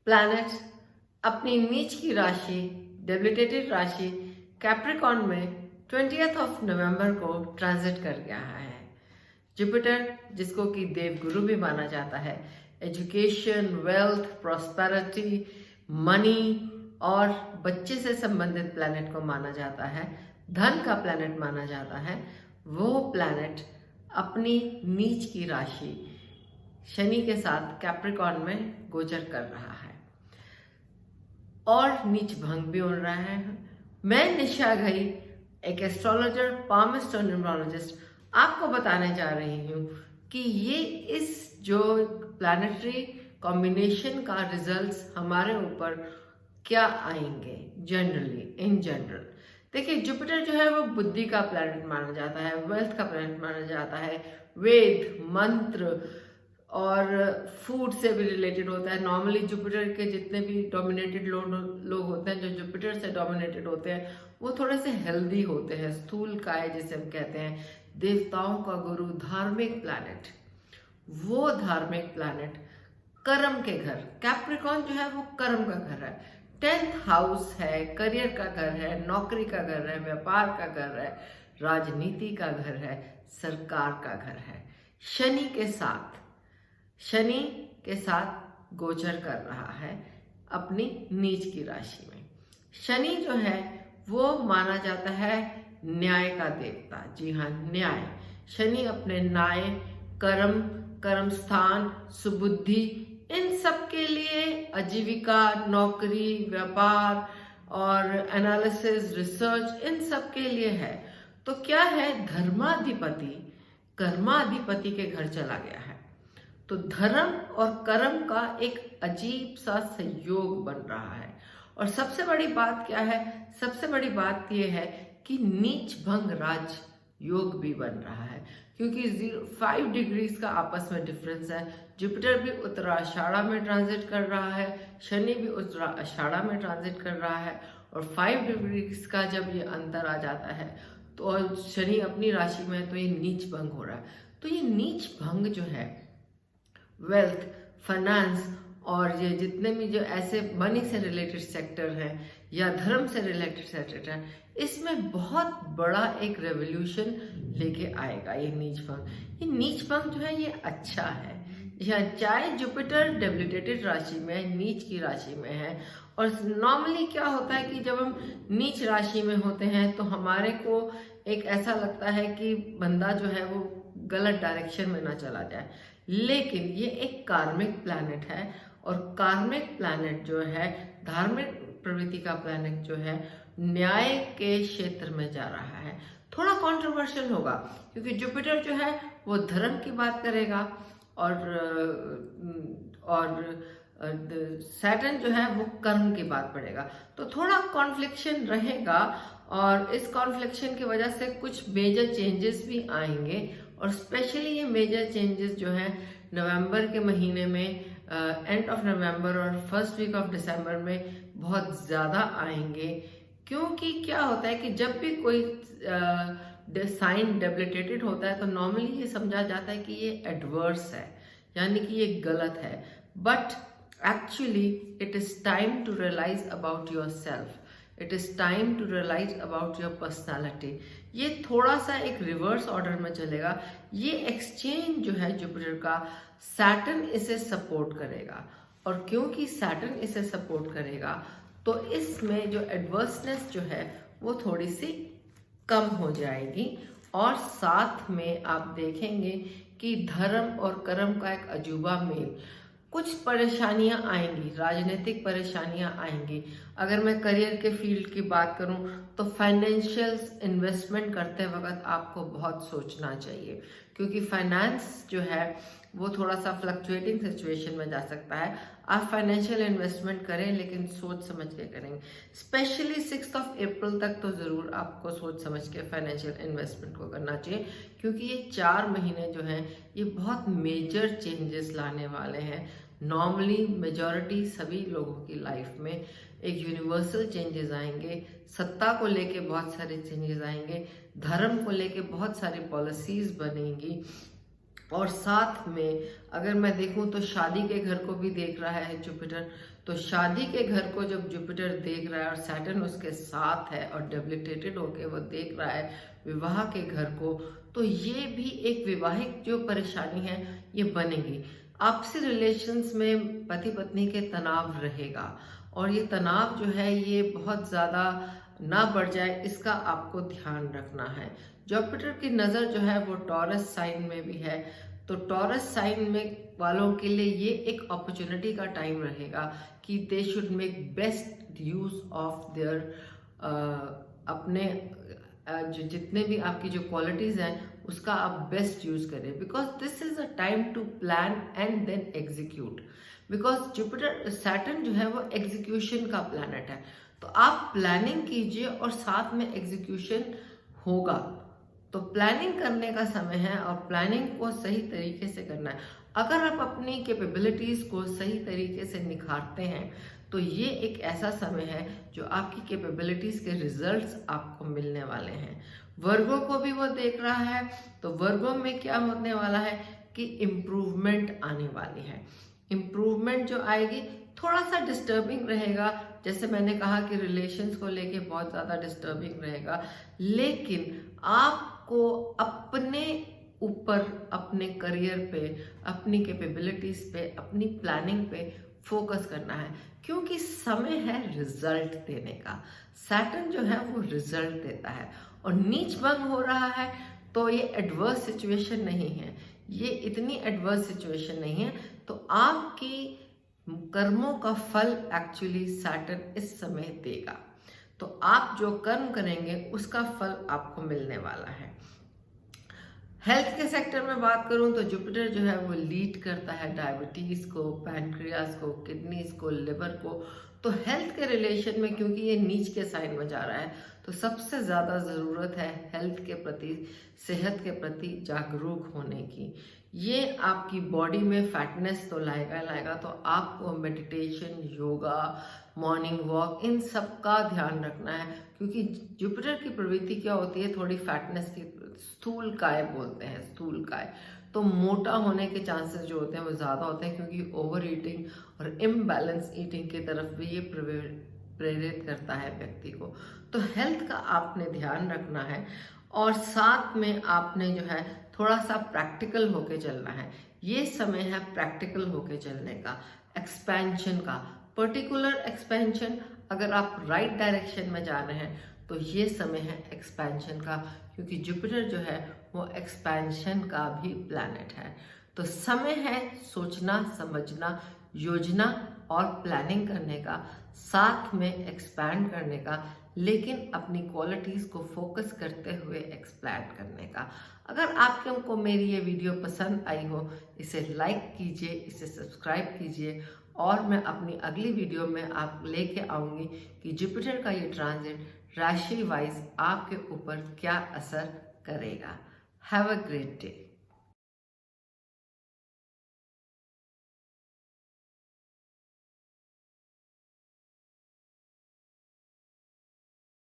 Planet अपनी नीच की राशि डेबिलिटेटेड राशि कैप्रिकॉन में 20 नवंबर को ट्रांजिट कर गया है। जुपिटर, जिसको कि देवगुरु भी माना जाता है, एजुकेशन, वेल्थ, प्रॉस्पेरिटी, मनी और बच्चे से संबंधित प्लैनेट को माना जाता है, धन का प्लैनेट माना जाता है। वो प्लैनेट अपनी नीच की राशि शनि के साथ कैप्रिकॉन में गोचर कर रहा है और नीच भंग भी हो रहा है। मैं निशा घई, एक एस्ट्रोलॉजर, पामिस्ट और न्यूमरोलॉजिस्ट, आपको बताने जा रही हूँ कि ये इस जो प्लैनेटरी कॉम्बिनेशन का रिजल्ट्स हमारे ऊपर क्या आएंगे जनरली, इन जनरल। देखिए, जुपिटर जो है वो बुद्धि का प्लैनेट माना जाता है, वेल्थ का प्लैनेट माना जाता है, वेद, मंत्र और फूड से भी रिलेटेड होता है। नॉर्मली जुपिटर के जितने भी डोमिनेटेड लोग होते हैं, जो जुपिटर से डोमिनेटेड होते हैं, वो थोड़े से हेल्दी होते हैं, स्थूल काय जिसे हम कहते हैं, देवताओं का गुरु, धार्मिक प्लैनेट। वो धार्मिक प्लैनेट कर्म के घर, कैप्रिकॉन जो है वो कर्म का घर है, 10th हाउस है, करियर का घर है, नौकरी का घर है, व्यापार का घर है, राजनीति का घर है, सरकार का घर है। शनि के साथ गोचर कर रहा है अपनी नीच की राशि में। शनि जो है वो माना जाता है न्याय का देवता। जी हाँ, न्याय। शनि अपने न्याय, कर्म स्थान, सुबुद्धि, इन सब के लिए, आजीविका, नौकरी, व्यापार और एनालिसिस, रिसर्च, इन सब के लिए है। तो क्या है, धर्माधिपति कर्माधिपति के घर चला गया है, तो धर्म और कर्म का एक अजीब सा संयोग बन रहा है। और सबसे बड़ी बात क्या है, सबसे बड़ी बात यह है कि नीच भंग राज योग भी बन रहा है, क्योंकि 5 डिग्रीज का आपस में डिफरेंस है। जुपिटर भी उत्तराषाढ़ा में ट्रांजिट कर रहा है, शनि भी उत्तराषाढ़ा में ट्रांजिट कर रहा है, और 5 डिग्रीज का जब ये अंतर आ जाता है तो शनि अपनी राशि में है, तो ये नीच भंग हो रहा है। तो ये नीच भंग जो है वेल्थ, फाइनेंस और ये जितने भी जो ऐसे मनी से रिलेटेड सेक्टर हैं या धर्म से रिलेटेड सेक्टर हैं, इसमें बहुत बड़ा एक रेवोल्यूशन लेके आएगा ये नीच भंग। ये नीच भंग जो है ये अच्छा है, या चाहे जुपिटर डेबिलिटेटेड राशि में है, नीच की राशि में है। और नॉर्मली क्या होता है कि जब हम नीच राशि में होते हैं तो हमारे को एक ऐसा लगता है कि बंदा जो है वो गलत डायरेक्शन में ना चला जाए, लेकिन ये एक कार्मिक प्लैनेट है, और कार्मिक प्लैनेट जो है, धार्मिक प्रवृत्ति का प्लैनेट जो है, न्याय के क्षेत्र में जा रहा है। थोड़ा कंट्रोवर्शियल होगा, क्योंकि जुपिटर जो है वो धर्म की बात करेगा और सैटर्न जो है वो कर्म की बात पड़ेगा, तो थोड़ा कॉन्फ्लिक्शन रहेगा। और इस कॉन्फ्लिक्शन की वजह से कुछ मेजर चेंजेस भी आएंगे, और स्पेशली ये मेजर चेंजेस जो है नवंबर के महीने में, एंड ऑफ नवंबर और फर्स्ट वीक ऑफ दिसंबर में बहुत ज़्यादा आएंगे। क्योंकि क्या होता है कि जब भी कोई साइन डेबिलिटेटेड होता है तो नॉर्मली ये समझा जाता है कि ये एडवर्स है, यानी कि ये गलत है। But actually it is time to realise about your self, it is time to realise about your personality. ये थोड़ा सा एक रिवर्स ऑर्डर में चलेगा। ये एक्सचेंज जो है जुपिटर का, सैटर्न इसे सपोर्ट करेगा, और क्योंकि सैटर्न इसे सपोर्ट करेगा तो इसमें जो एडवर्सनेस जो है वो थोड़ी सी कम हो जाएगी। और साथ में आप देखेंगे कि धर्म और कर्म का एक अजूबा मेल, कुछ परेशानियां आएंगी, राजनीतिक परेशानियां आएंगी। अगर मैं करियर के फील्ड की बात करूं तो फाइनेंशियल इन्वेस्टमेंट करते वक्त आपको बहुत सोचना चाहिए, क्योंकि फाइनेंस जो है वो थोड़ा सा फ्लक्चुएटिंग सिचुएशन में जा सकता है। आप फाइनेंशियल इन्वेस्टमेंट करें, लेकिन सोच समझ के करेंगे। स्पेशली 6 अप्रैल तक तो ज़रूर आपको सोच समझ के फाइनेंशियल इन्वेस्टमेंट को करना चाहिए, क्योंकि ये 4 महीने जो हैं ये बहुत मेजर चेंजेस लाने वाले हैं। नॉर्मली मेजॉरिटी सभी लोगों की लाइफ में एक यूनिवर्सल चेंजेस आएंगे, सत्ता को लेके बहुत सारे चेंजेस आएंगे, धर्म को लेके बहुत सारी पॉलिसीज बनेंगी, और साथ में अगर मैं देखूं तो शादी के घर को भी देख रहा है जुपिटर। तो शादी के घर को जब जुपिटर देख रहा है और सैटर्न उसके साथ है और डेबिलिटेटेड होके वो देख रहा है विवाह के घर को, तो ये भी एक विवाहिक जो परेशानी है ये बनेगी। आपसी रिलेशंस में पति पत्नी के तनाव रहेगा और ये तनाव जो है ये बहुत ज़्यादा ना बढ़ जाए, इसका आपको ध्यान रखना है। जुपिटर की नज़र जो है वो टॉरस साइन में भी है, तो टॉरस साइन में वालों के लिए ये एक अपॉर्चुनिटी का टाइम रहेगा कि they should make best use of their अपने जो जितने भी आपकी जो क्वालिटीज़ हैं उसका आप बेस्ट यूज करें, because this is a time to plan and then execute. Because Jupiter Saturn जो है वो एग्जीक्यूशन का प्लैनेट है, तो आप प्लानिंग कीजिए और साथ में एग्जीक्यूशन होगा। तो प्लानिंग करने का समय है और प्लानिंग को सही तरीके से करना है। अगर आप अपनी कैपेबिलिटीज को सही तरीके से निखारते हैं तो ये एक ऐसा समय है जो आपकी कैपेबिलिटीज के रिजल्ट्स आपको मिलने वाले हैं। वर्गों को भी वो देख रहा है, तो वर्गों में क्या होने वाला है कि इम्प्रूवमेंट आने वाली है। इम्प्रूवमेंट जो आएगी थोड़ा सा डिस्टर्बिंग रहेगा, जैसे मैंने कहा कि रिलेशंस को लेके बहुत ज़्यादा डिस्टर्बिंग रहेगा, लेकिन आपको अपने ऊपर, अपने करियर पे, अपनी कैपेबिलिटीज पे, अपनी प्लानिंग पे फोकस करना है, क्योंकि समय है रिजल्ट देने का। सैटर्न जो है वो रिजल्ट देता है और नीच भंग हो रहा है, तो ये एडवर्स सिचुएशन नहीं है, ये इतनी एडवर्स सिचुएशन नहीं है। तो आपकी कर्मों का फल एक्चुअली सैटर्न इस समय देगा, तो आप जो कर्म करेंगे उसका फल आपको मिलने वाला है। हेल्थ के सेक्टर में बात करूं तो जुपिटर जो है वो लीड करता है डायबिटीज को, पैनक्रियाज को, किडनीज को, लिवर को। तो हेल्थ के रिलेशन में क्योंकि ये नीच के साइन में जा रहा है, तो सबसे ज़्यादा ज़रूरत है हेल्थ के प्रति, सेहत के प्रति जागरूक होने की। ये आपकी बॉडी में फैटनेस तो लाएगा, तो आपको मेडिटेशन, योगा, मॉर्निंग वॉक, इन सब का ध्यान रखना है, क्योंकि जुपिटर की प्रवृत्ति क्या होती है, थोड़ी फैटनेस की, स्थूल काय बोलते हैं, स्थूल काय। तो मोटा होने के चांसेस जो होते हैं वो ज़्यादा होते हैं, क्योंकि ओवर ईटिंग और इम्बैलेंस ईटिंग की तरफ भी ये प्रेरित करता है व्यक्ति को। तो हेल्थ का आपने ध्यान रखना है और साथ में आपने जो है थोड़ा सा प्रैक्टिकल होके चलना है। ये समय है प्रैक्टिकल होके चलने का, एक्सपेंशन का, पर्टिकुलर एक्सपेंशन। अगर आप राइट डायरेक्शन में जा रहे हैं तो ये समय है एक्सपेंशन का, क्योंकि जुपिटर जो है वो एक्सपेंशन का भी प्लैनेट है। तो समय है सोचना, समझना, योजना और प्लानिंग करने का, साथ में एक्सपैंड करने का, लेकिन अपनी क्वालिटीज़ को फोकस करते हुए एक्सप्लैंड करने का। अगर आपको मेरी ये वीडियो पसंद आई हो, इसे लाइक कीजिए, इसे सब्सक्राइब कीजिए, और मैं अपनी अगली वीडियो में आप लेके आऊँगी कि जुपिटर का ये ट्रांजिट राशि वाइज आपके ऊपर क्या असर करेगा। Have a great day.